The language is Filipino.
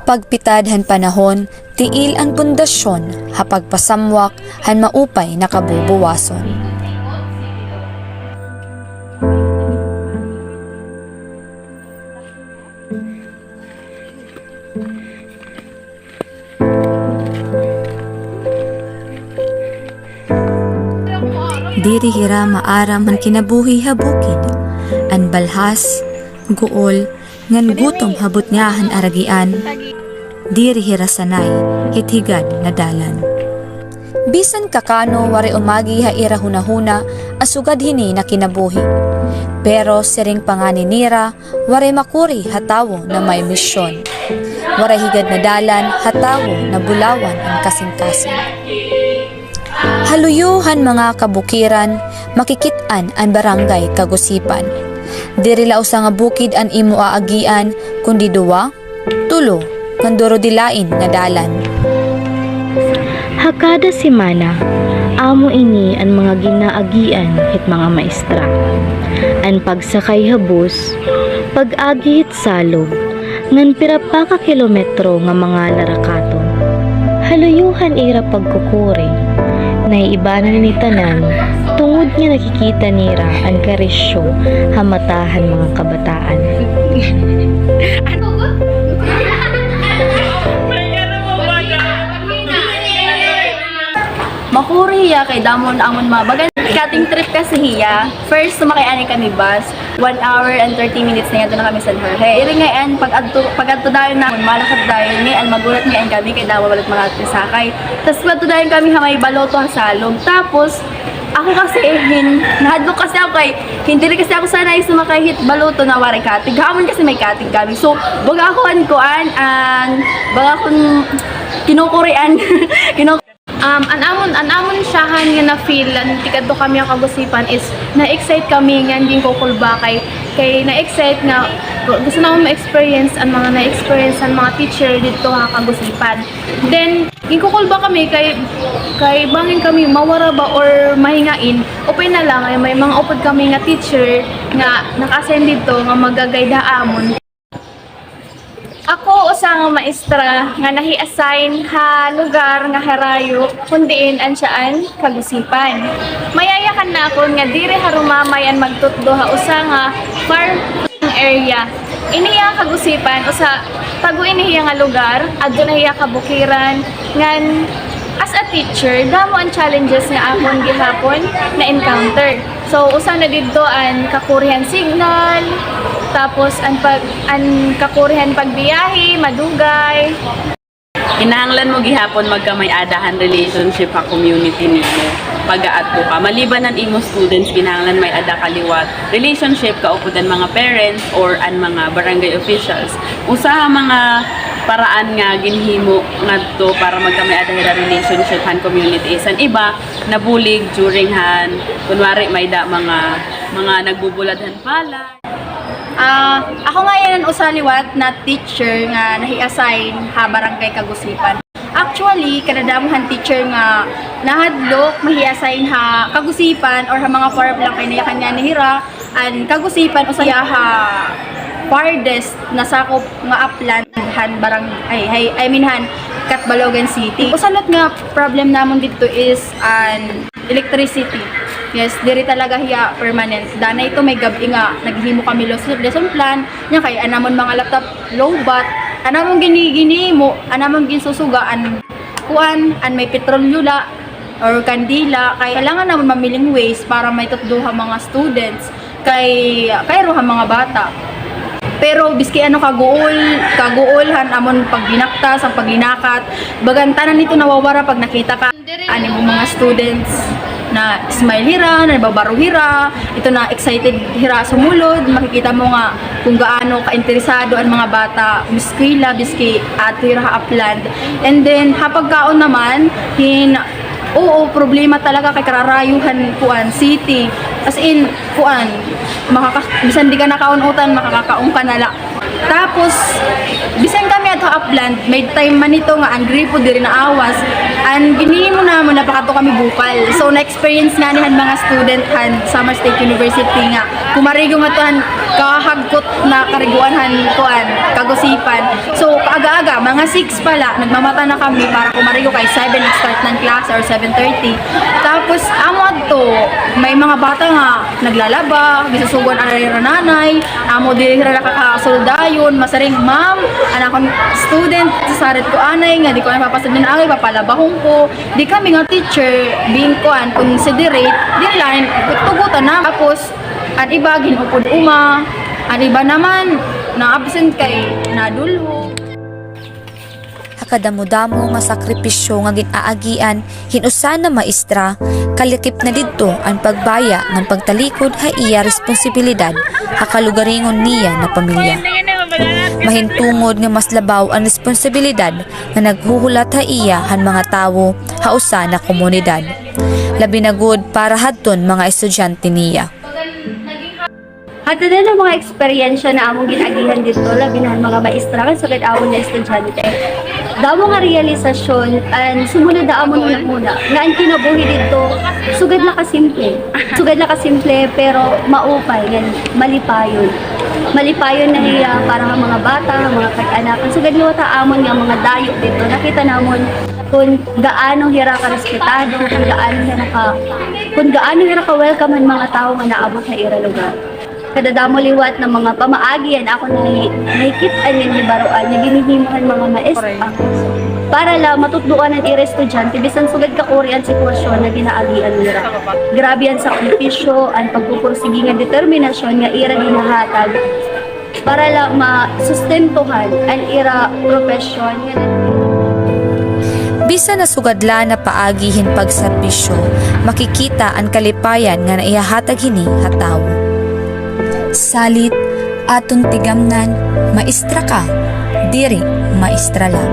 Apagpitad han panahon, tiil ang pundasyon, hapag pasamwak, han maupay nakabubuwason. Diri hira maaram man kinabuhi habukid, an balhas, guol, ngan gutom habot nga han aragian, diri hira sanay, hithigad na dalan. Bisan kakano wari umagi ha ira hunahuna, asugad hini na kinabuhi. Pero siring panganinira, wari makuri hatawo na may misyon. Wari higad na dalan, hatawo na bulawan ang kasing-kasing. Haluyuhan mga kabukiran, makikitaan ang barangay Kagusipan. Diri lao sa nga bukid an imo aagian, kundi duwa, tulo, kanduro dilain nga dalan. Hakada semana, amo ini ang mga ginaagian hit mga maestra. An pagsakay habos, pag-agi hit salog, ngan pira pa ka kilometro nga mga larakaton. Haluyuhan ira pagkukuri, naiibanan ni tanan, tungod nga nakikita nira ang karisyo hamatahan mga kabataan. Makuri hiya kay damon amon mabagan cutting trip kasi hiya. First sumakay ani kami bus, 1 hour and 30 minutes na yato na kami sa Jorge. Iri ngayon pag adto dayon na malakad dayon ni an magulat ngayon kami kay dawa balat mga sakay. Tapos adto dayon kami ha may baloto ha salog. Tapos ako kasi nahadlok kasi ako kay hindi rin kasi ako sanay sumakay hit baloto na wari katig. Hamon kasi may katig kami. So baga ako kuan baga akong kinukurian an amon siyahan nga na feel tikadto kami ang Kagusipan is na-excite kami nga hindi ko kulba kay na-excite nga gusto na ma-experience ang mga na-experience ang mga teacher dito ha Kagusipan. Then gikukulba kami kay bangin kami mawara ba or mahingain open na lang ay may mga upod kami nga teacher nga naka-assign dito nga magagayda amon. Ako usa nga maestra nga nahi-assign ha lugar nga harayo kundiin ansaan Kagusipan. Mayayakan na ako nga diri harumamay an magtutdo ha usa nga farm area. Iniya Kagusipan usa tago iniya nga lugar adto na hiya kabukiran ngan as a teacher damo ang challenges nga akon gihapon na encounter. So usa na didto an kakurihan signal, tapos ang kakurihan pagbiyahe, madugay. Kinahanglan mo gihapon magkamay-adahan relationship sa community nimo. Pag-aadto ka, maliban ang imo students, kinahanglan may ada kaliwat relationship kaupudan mga parents or an mga barangay officials. Usa mga paraan nga ginhimo ngadto para magkamay-adahan relationship han community is an iba nabulig during han kunwari may da mga nagbubuladhan pala. Ako nga yan ang usaliwat na teacher nga nahi-assign ha barangay Kagusipan. Actually, kanadamuhan teacher nga nahadlok mahi-assign ha Kagusipan or ha mga farm lang kay nayakan nga nihira and Kagusipan usaya ha farthest na sakop nga upland han barangay han Katbalogan City. Usalot nga problem namon dito is an electricity. Yes, diri talaga hiya permanent. Dana ito may gabi nga naghimo kami lesson plan nya kay anamon mga laptop low bat anamon gini mo anamon ginsusugaan kuan an may petrolyo la or kandila kay kailangan namon mamiling ways para may tutduha mga students kay roha mga bata. Pero biski ano kaguolhan amon pagbinaktas ang paglinakat bagantanan nito nawawara pag nakita ka ani mo mga students na smile hira, na nababaro hira, ito na excited hira sumulod, makikita mo nga kung gaano ka-interesado ang mga bata, miskwila, biski ato hira upland. And then, hapagkaon naman, oo, problema talaga kay kararayuhan kuan city. As in, kuan, bisan di ka nakaunutan, makakakaong ka nala. Tapos, bisan kami ato upland, may time man ito nga ang gripo diri na awas, And ginihimo na mo napakato kami bukal. So na-experience nga nihan mga student han Samar State University nga kumarigo nga tuhan kahagkot na kariguan han kuan kagusipan. So kaaga-aga mga 6 pala nagmamata na kami para kumarigo kay 7 nag-start ng class or 7:30. Tapos amo adto may mga bata nga naglalaba, gisusugon ang nanay, amo dili ra nakakasoldayon, masaring ma'am, anak ko student sa saret ko anay nga di ko na papasad na angay papalabahon ko. Di kami nga teacher being kuan considerate, di lang tugutan na tapos ang iba ginupod uma, ang iba naman na absent kay nadulho. Hakadamo-damo nga sakripisyo nga ginaagian hinusa na maestra kalakip na didto ang pagbaya ng pagtalikod ha iya responsibilidad hakalugaringon niya na pamilya. Mahintungod nga mas labaw ang responsibilidad nga naghuhulat ha iya han mga tawo ha usa na komunidad. Labi na good para hadton mga estudyante niya. At na ng mga eksperyensya na among ginagihan dito, labi na mga maestra kan sugad amon na estudyante. Damo nga realisasyon and sumunod na amon muna nga ang kinabuhi dito sugad la kasimple. Sugad la kasimple pero maupay yan malipayon. Malipayon na hiya para nga mga bata, mga kag-anakan. Sugad liwata amon nga mga dayo dito. Nakita namon kung gaano hira ka respetado, kung gaano hira ka welcome ang mga tao nga naabot na ira lugar. Kadadamo liwat ng mga pamaagian ako nakikitaan yung libaroan na ginihimuhan mga maestra para lang matutbuan ng ira-estudyante bisan sugad ka korean sitwasyon na ginaagian nila. Grabe yan sa kompisyo, ang pagpupursige nga determinasyon nga ira ginahatag para lang masustentuhan ang ira profesyon nga Bisa na sugadla na paagihin pagserbisyo, makikita ang kalipayan nga naihahatag hini hataw. Salit, aton tigamnan, maestra ka, diri maestra lang.